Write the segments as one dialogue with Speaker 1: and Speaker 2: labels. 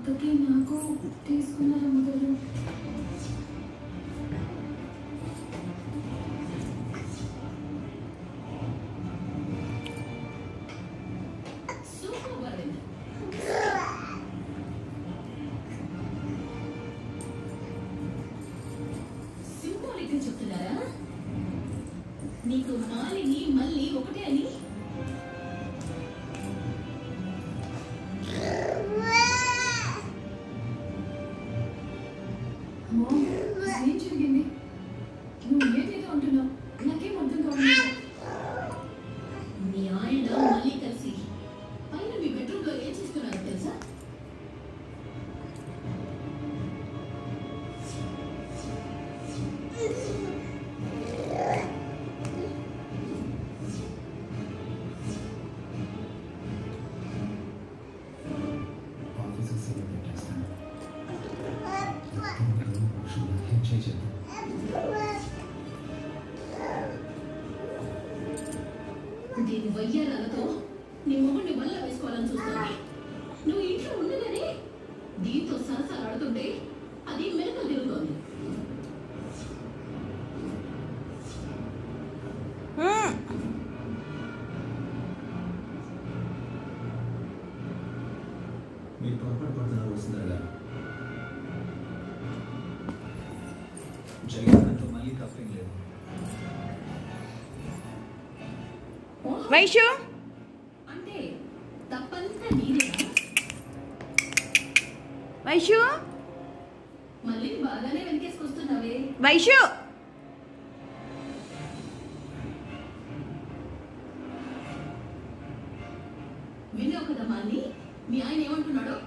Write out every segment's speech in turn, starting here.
Speaker 1: అక్కకి నాకు తీసుకున్నారా మొదలు?
Speaker 2: సింబాలిక్ చెప్తున్నారా? నీకు మాలిని మళ్ళీ ఒకటే అని?
Speaker 1: అమ్మో, ఏం జరిగింది? నువ్వు ఏదేదో అంటున్నావు, నాకేం అర్థం కావట్లేదు.
Speaker 2: మీ ఆయన మళ్ళీ కలిసి పైన మీ బెడ్రూమ్ లో ఏం చేస్తున్నారో తెలుసా?
Speaker 3: ఆఫీసర్ సెలవు పెట్టేస్తాను. ఏం చేయదు.
Speaker 2: దీని వయ్యారాలతో నీ మొగుడిని వల్ల వేసుకోవాలని చూస్తుంది. నువ్వు ఇంట్లో ఉండగానే దీంతో సరసాలాడుతుంటే అది మెలకలు తిరుగుతోంది.
Speaker 3: మీరు పొరపాటు పడుతున్నారు వస్తుందా గారు? జరిగినంత మళ్ళీ తప్పేం లేదు.
Speaker 4: వైషు
Speaker 2: అంటే తప్పంతా నీదేనా?
Speaker 4: వైషు
Speaker 2: మళ్ళీ బాగానే వెనకేసుకొస్తున్నావే.
Speaker 4: వైషు
Speaker 2: విన్నావు కదా మాలిని, మీ ఆయన ఏమంటున్నాడో?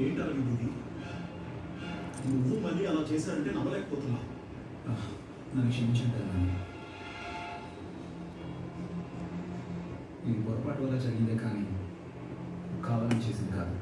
Speaker 5: ఏంటి అరవింద్ ఇది? నువ్వు మళ్ళీ అలా చేశారంటే నమ్మలేకపోతున్నా.
Speaker 3: నన్ను క్షమించండి కదా. ఇది పొరపాటు వల్ల జరిగిందే కానీ కావాలని చేసింది కాదు.